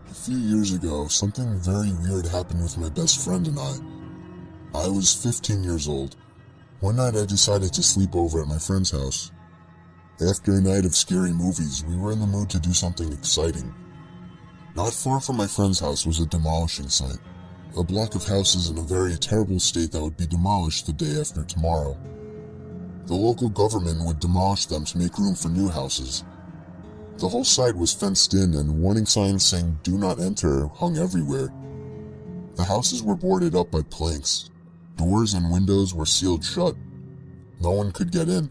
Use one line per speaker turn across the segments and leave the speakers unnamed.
A few years ago, something very weird happened with my best friend and I. I was 15 years old. One night I decided to sleep over at my friend's house. After a night of scary movies, we were in the mood to do something exciting. Not far from my friend's house was a demolishing site. A block of houses in a very terrible state that would be demolished the day after tomorrow. The local government would demolish them to make room for new houses. The whole site was fenced in and warning signs saying "Do not enter" hung everywhere. The houses were boarded up by planks. Doors and windows were sealed shut. No one could get in.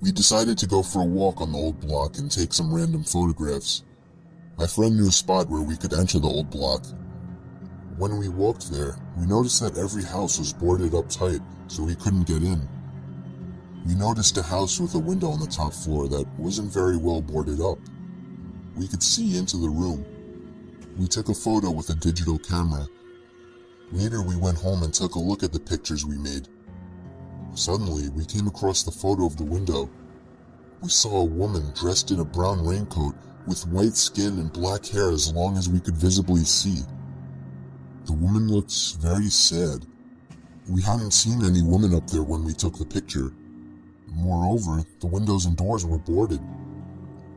We decided to go for a walk on the old block and take some random photographs. My friend knew a spot where we could enter the old block. When we walked there, we noticed that every house was boarded up tight, so we couldn't get in. We noticed a house with a window on the top floor that wasn't very well boarded up. We could see into the room. We took a photo with a digital camera. Later we went home and took a look at the pictures we made. Suddenly, we came across the photo of the window. We saw a woman dressed in a brown raincoat with white skin and black hair as long as we could visibly see. The woman looked very sad. We hadn't seen any woman up there when we took the picture. Moreover, the windows and doors were boarded.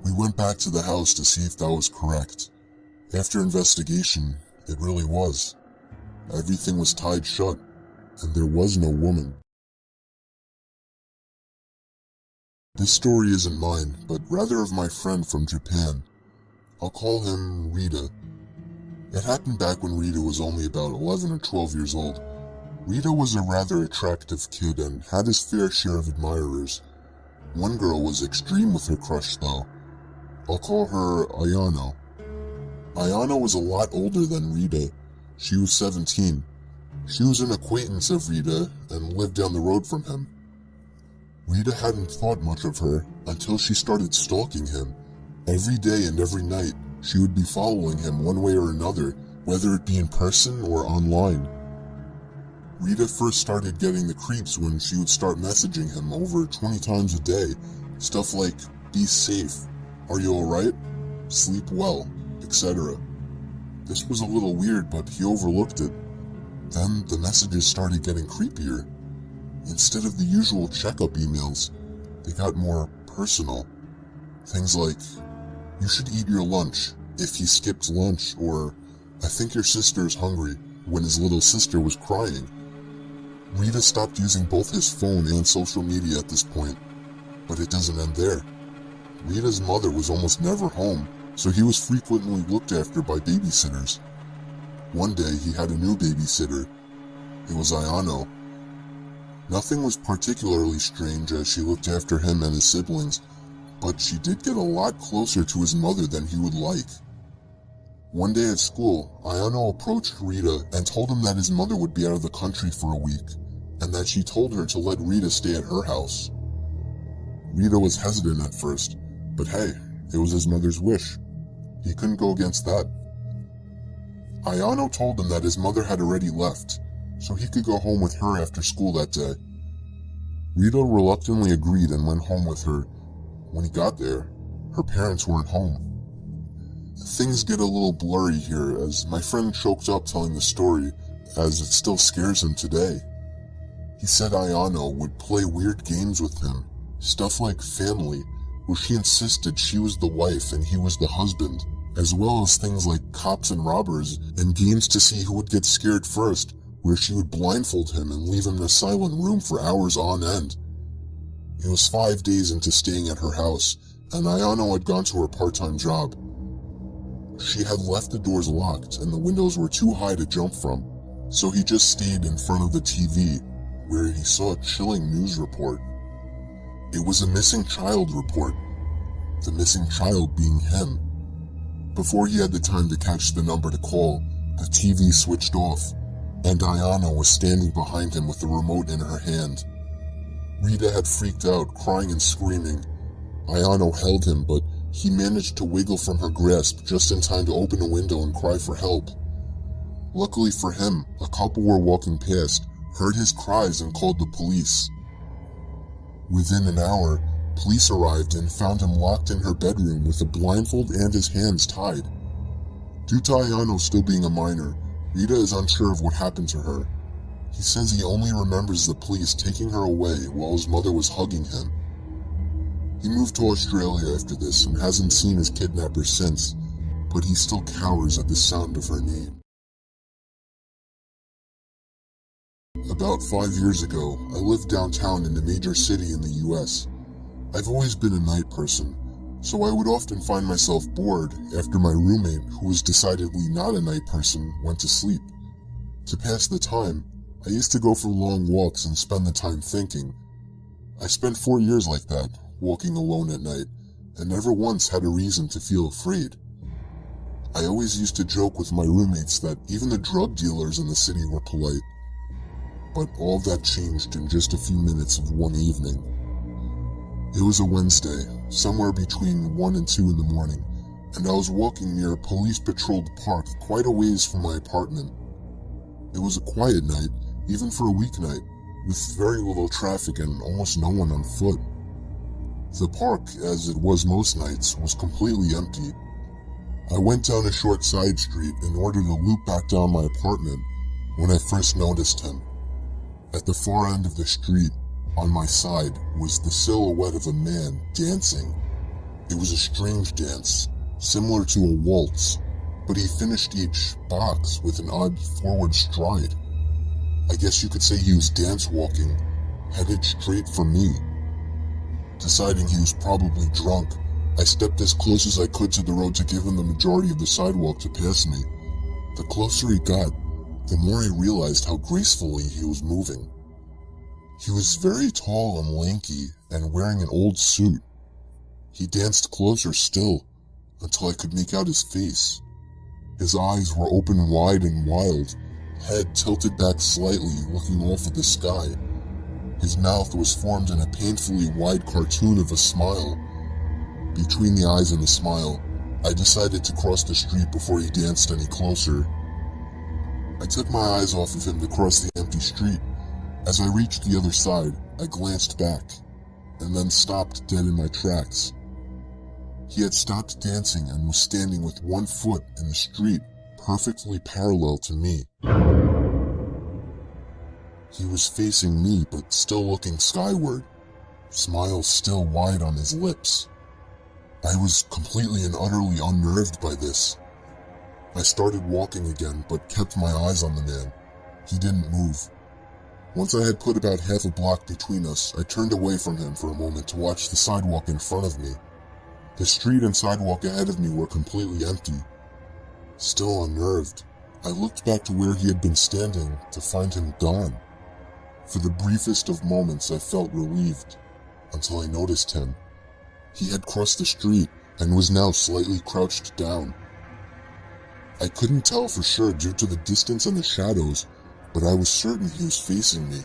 We went back to the house to see if that was correct. After investigation, it really was. Everything was tied shut, and there was no woman. This story isn't mine, but rather of my friend from Japan. I'll call him Rita. It happened back when Rita was only about 11 or 12 years old. Rita was a rather attractive kid and had his fair share of admirers. One girl was extreme with her crush though. I'll call her Ayano. Ayano was a lot older than Rita. She was 17. She was an acquaintance of Rita and lived down the road from him. Rita hadn't thought much of her until she started stalking him. Every day and every night, she would be following him one way or another, whether it be in person or online. Rita first started getting the creeps when she would start messaging him over 20 times a day. Stuff like, "Be safe," "Are you alright?" "Sleep well," etc. This was a little weird, but he overlooked it. Then the messages started getting creepier. Instead of the usual checkup emails, they got more personal. Things like, "You should eat your lunch," if he skipped lunch, or "I think your sister's hungry," when his little sister was crying. Rita stopped using both his phone and social media at this point, but it doesn't end there. Rita's mother was almost never home, so he was frequently looked after by babysitters. One day he had a new babysitter. It was Ayano. Nothing was particularly strange as she looked after him and his siblings, but she did get a lot closer to his mother than he would like. One day at school, Ayano approached Rita and told him that his mother would be out of the country for a week, and that she told her to let Rita stay at her house. Rita was hesitant at first, but hey, it was his mother's wish. He couldn't go against that. Ayano told him that his mother had already left, so he could go home with her after school that day. Rita reluctantly agreed and went home with her. When he got there, her parents weren't home. Things get a little blurry here as my friend choked up telling the story, as it still scares him today. He said Ayano would play weird games with him, stuff like Family, where she insisted she was the wife and he was the husband, as well as things like Cops and Robbers and games to see who would get scared first, where she would blindfold him and leave him in a silent room for hours on end. It was 5 days into staying at her house, and Ayano had gone to her part-time job. She had left the doors locked and the windows were too high to jump from, so he just stayed in front of the TV, where he saw a chilling news report. It was a missing child report, the missing child being him. Before he had the time to catch the number to call, the TV switched off, and Ayano was standing behind him with the remote in her hand. Rita had freaked out, crying and screaming. Ayano held him, but he managed to wiggle from her grasp just in time to open a window and cry for help. Luckily for him, a couple were walking past, heard his cries and called the police. Within an hour, police arrived and found him locked in her bedroom with a blindfold and his hands tied. Due to Ayano still being a minor, Rita is unsure of what happened to her. He says he only remembers the police taking her away while his mother was hugging him. He moved to Australia after this and hasn't seen his kidnapper since, but he still cowers at the sound of her name. About 5 years ago, I lived downtown in a major city in the US. I've always been a night person, so I would often find myself bored after my roommate, who was decidedly not a night person, went to sleep. To pass the time, I used to go for long walks and spend the time thinking. I spent 4 years like that, walking alone at night, and never once had a reason to feel afraid. I always used to joke with my roommates that even the drug dealers in the city were polite. But all that changed in just a few minutes of one evening. It was a Wednesday, somewhere between 1 and 2 in the morning, and I was walking near a police-patrolled park quite a ways from my apartment. It was a quiet night, even for a weeknight, with very little traffic and almost no one on foot. The park, as it was most nights, was completely empty. I went down a short side street in order to loop back down my apartment when I first noticed him. At the far end of the street, on my side, was the silhouette of a man dancing. It was a strange dance, similar to a waltz, but he finished each box with an odd forward stride. I guess you could say he was dance walking, headed straight for me. Deciding he was probably drunk, I stepped as close as I could to the road to give him the majority of the sidewalk to pass me. The closer he got, the more I realized how gracefully he was moving. He was very tall and lanky and wearing an old suit. He danced closer still, until I could make out his face. His eyes were open wide and wild, head tilted back slightly, looking off at the sky. His mouth was formed in a painfully wide cartoon of a smile. Between the eyes and the smile, I decided to cross the street before he danced any closer. I took my eyes off of him to cross the empty street. As I reached the other side, I glanced back, and then stopped dead in my tracks. He had stopped dancing and was standing with one foot in the street, perfectly parallel to me. He was facing me, but still looking skyward, smile still wide on his lips. I was completely and utterly unnerved by this. I started walking again, but kept my eyes on the man. He didn't move. Once I had put about half a block between us, I turned away from him for a moment to watch the sidewalk in front of me. The street and sidewalk ahead of me were completely empty. Still unnerved, I looked back to where he had been standing to find him gone. For the briefest of moments I felt relieved, until I noticed him. He had crossed the street and was now slightly crouched down. I couldn't tell for sure due to the distance and the shadows, but I was certain he was facing me.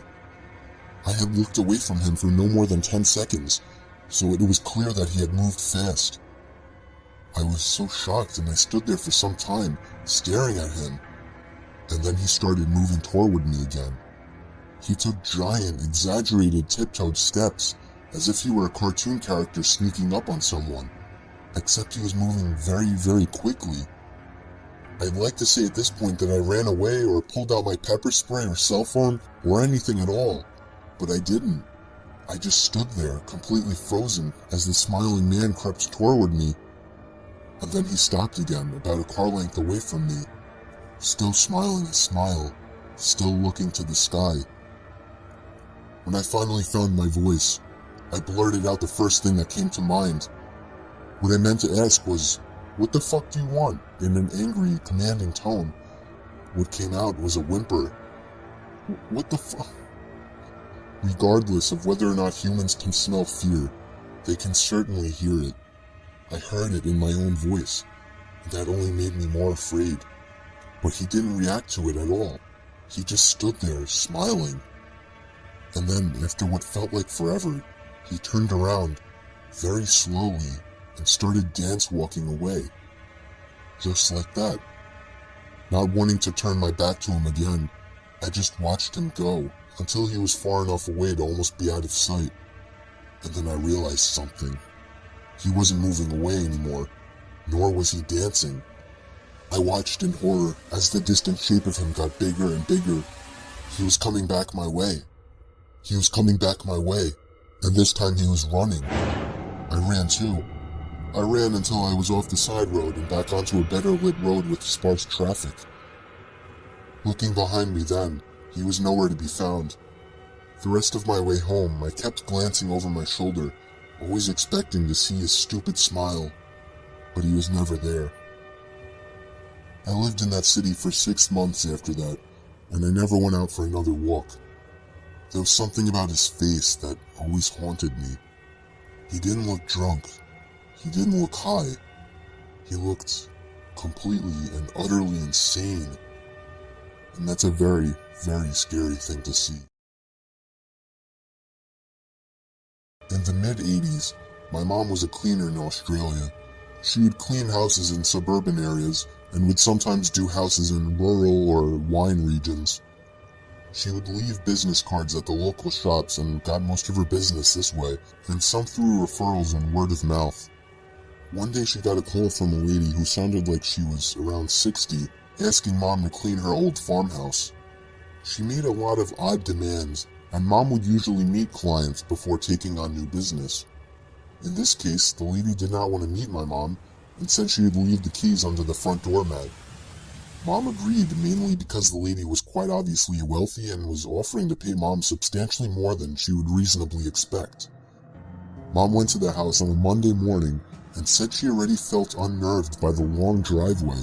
I had looked away from him for no more than 10 seconds, so it was clear that he had moved fast. I was so shocked and I stood there for some time, staring at him, and then he started moving toward me again. He took giant, exaggerated tiptoed steps, as if he were a cartoon character sneaking up on someone, except he was moving very, very quickly. I'd like to say at this point that I ran away or pulled out my pepper spray or cell phone or anything at all, but I didn't. I just stood there, completely frozen, as the smiling man crept toward me. And then he stopped again, about a car length away from me, still smiling a smile, still looking to the sky. When I finally found my voice, I blurted out the first thing that came to mind. What I meant to ask was, "What the fuck do you want?" in an angry, commanding tone. What came out was a whimper. What the fuck? Regardless of whether or not humans can smell fear, they can certainly hear it. I heard it in my own voice, and that only made me more afraid. But he didn't react to it at all. He just stood there, smiling. And then, after what felt like forever, he turned around, very slowly, and started dance-walking away. Just like that. Not wanting to turn my back to him again, I just watched him go, until he was far enough away to almost be out of sight. And then I realized something. He wasn't moving away anymore, nor was he dancing. I watched in horror as the distant shape of him got bigger and bigger. He was coming back my way. He was coming back my way, and this time he was running. I ran too. I ran until I was off the side road and back onto a better lit road with sparse traffic. Looking behind me then, he was nowhere to be found. The rest of my way home, I kept glancing over my shoulder, always expecting to see his stupid smile, but he was never there. I lived in that city for 6 months after that, and I never went out for another walk. There was something about his face that always haunted me. He didn't look drunk. He didn't look high. He looked completely and utterly insane. And that's a very, very scary thing to see. In the mid-80s, my mom was a cleaner in Australia. She would clean houses in suburban areas and would sometimes do houses in rural or wine regions. She would leave business cards at the local shops and got most of her business this way, and some through referrals and word of mouth. One day she got a call from a lady who sounded like she was around 60, asking Mom to clean her old farmhouse. She made a lot of odd demands, and Mom would usually meet clients before taking on new business. In this case, the lady did not want to meet my mom and said she would leave the keys under the front doormat. Mom agreed, mainly because the lady was quite obviously wealthy and was offering to pay Mom substantially more than she would reasonably expect. Mom went to the house on a Monday morning and said she already felt unnerved by the long driveway.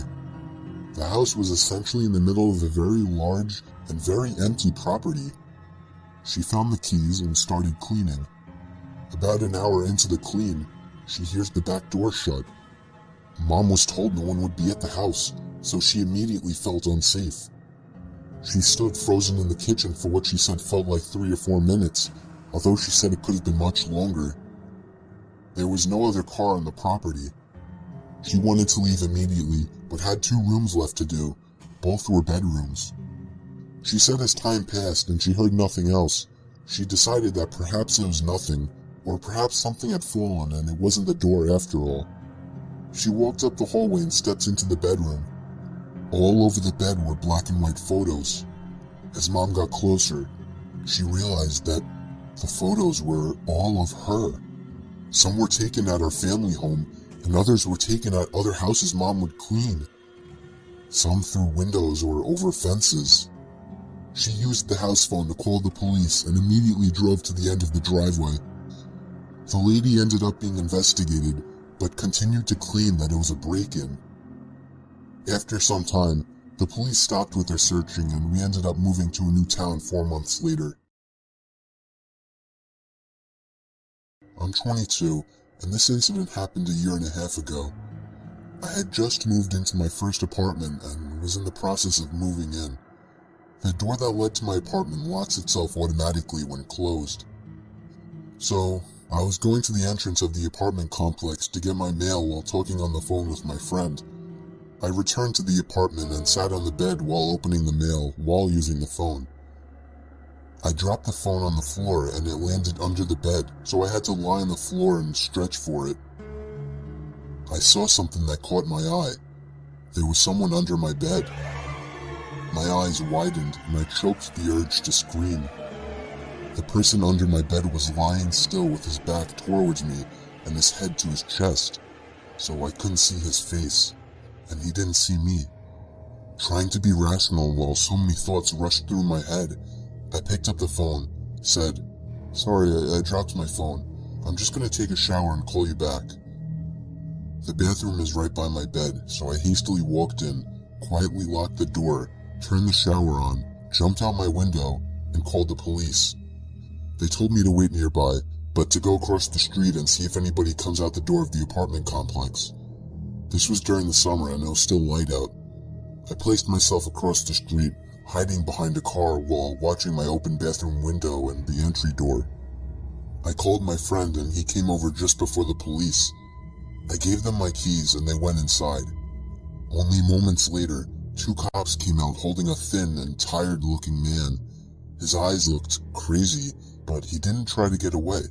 The house was essentially in the middle of a very large and very empty property. She found the keys and started cleaning. About an hour into the clean, she hears the back door shut. Mom was told no one would be at the house, so she immediately felt unsafe. She stood frozen in the kitchen for what she said felt like 3 or 4 minutes, although she said it could have been much longer. There was no other car on the property. She wanted to leave immediately, but had 2 rooms left to do. Both were bedrooms. She said as time passed and she heard nothing else, she decided that perhaps it was nothing, or perhaps something had fallen and it wasn't the door after all. She walked up the hallway and stepped into the bedroom. All over the bed were black and white photos. As Mom got closer, she realized that the photos were all of her. Some were taken at our family home, and others were taken at other houses Mom would clean. Some through windows or over fences. She used the house phone to call the police and immediately drove to the end of the driveway. The lady ended up being investigated, but continued to claim that it was a break-in. After some time, the police stopped with their searching and we ended up moving to a new town 4 months later. I'm 22, and this incident happened a year and a half ago. I had just moved into my first apartment and was in the process of moving in. The door that led to my apartment locks itself automatically when closed. So, I was going to the entrance of the apartment complex to get my mail while talking on the phone with my friend. I returned to the apartment and sat on the bed while opening the mail while using the phone. I dropped the phone on the floor and it landed under the bed, so I had to lie on the floor and stretch for it. I saw something that caught my eye. There was someone under my bed. My eyes widened and I choked the urge to scream. The person under my bed was lying still with his back towards me and his head to his chest, so I couldn't see his face, and he didn't see me. Trying to be rational while so many thoughts rushed through my head, I picked up the phone, said, "Sorry, I dropped my phone. I'm just gonna take a shower and call you back." The bathroom is right by my bed, so I hastily walked in, quietly locked the door, turned the shower on, jumped out my window, and called the police. They told me to wait nearby, but to go across the street and see if anybody comes out the door of the apartment complex. This was during the summer and it was still light out. I placed myself across the street, hiding behind a car while watching my open bathroom window and the entry door. I called my friend and he came over just before the police. I gave them my keys and they went inside. Only moments later, 2 cops came out holding a thin and tired-looking man. His eyes looked crazy, but he didn't try to get away.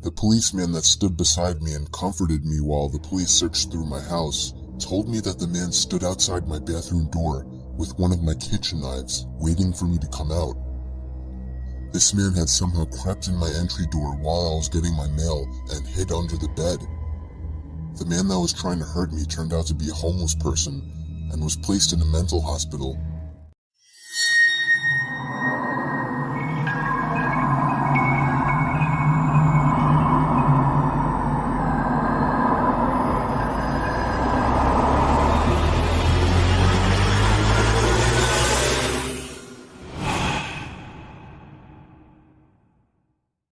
The policeman that stood beside me and comforted me while the police searched through my house told me that the man stood outside my bathroom door with one of my kitchen knives, waiting for me to come out. This man had somehow crept in my entry door while I was getting my mail and hid under the bed. The man that was trying to hurt me turned out to be a homeless person and was placed in a mental hospital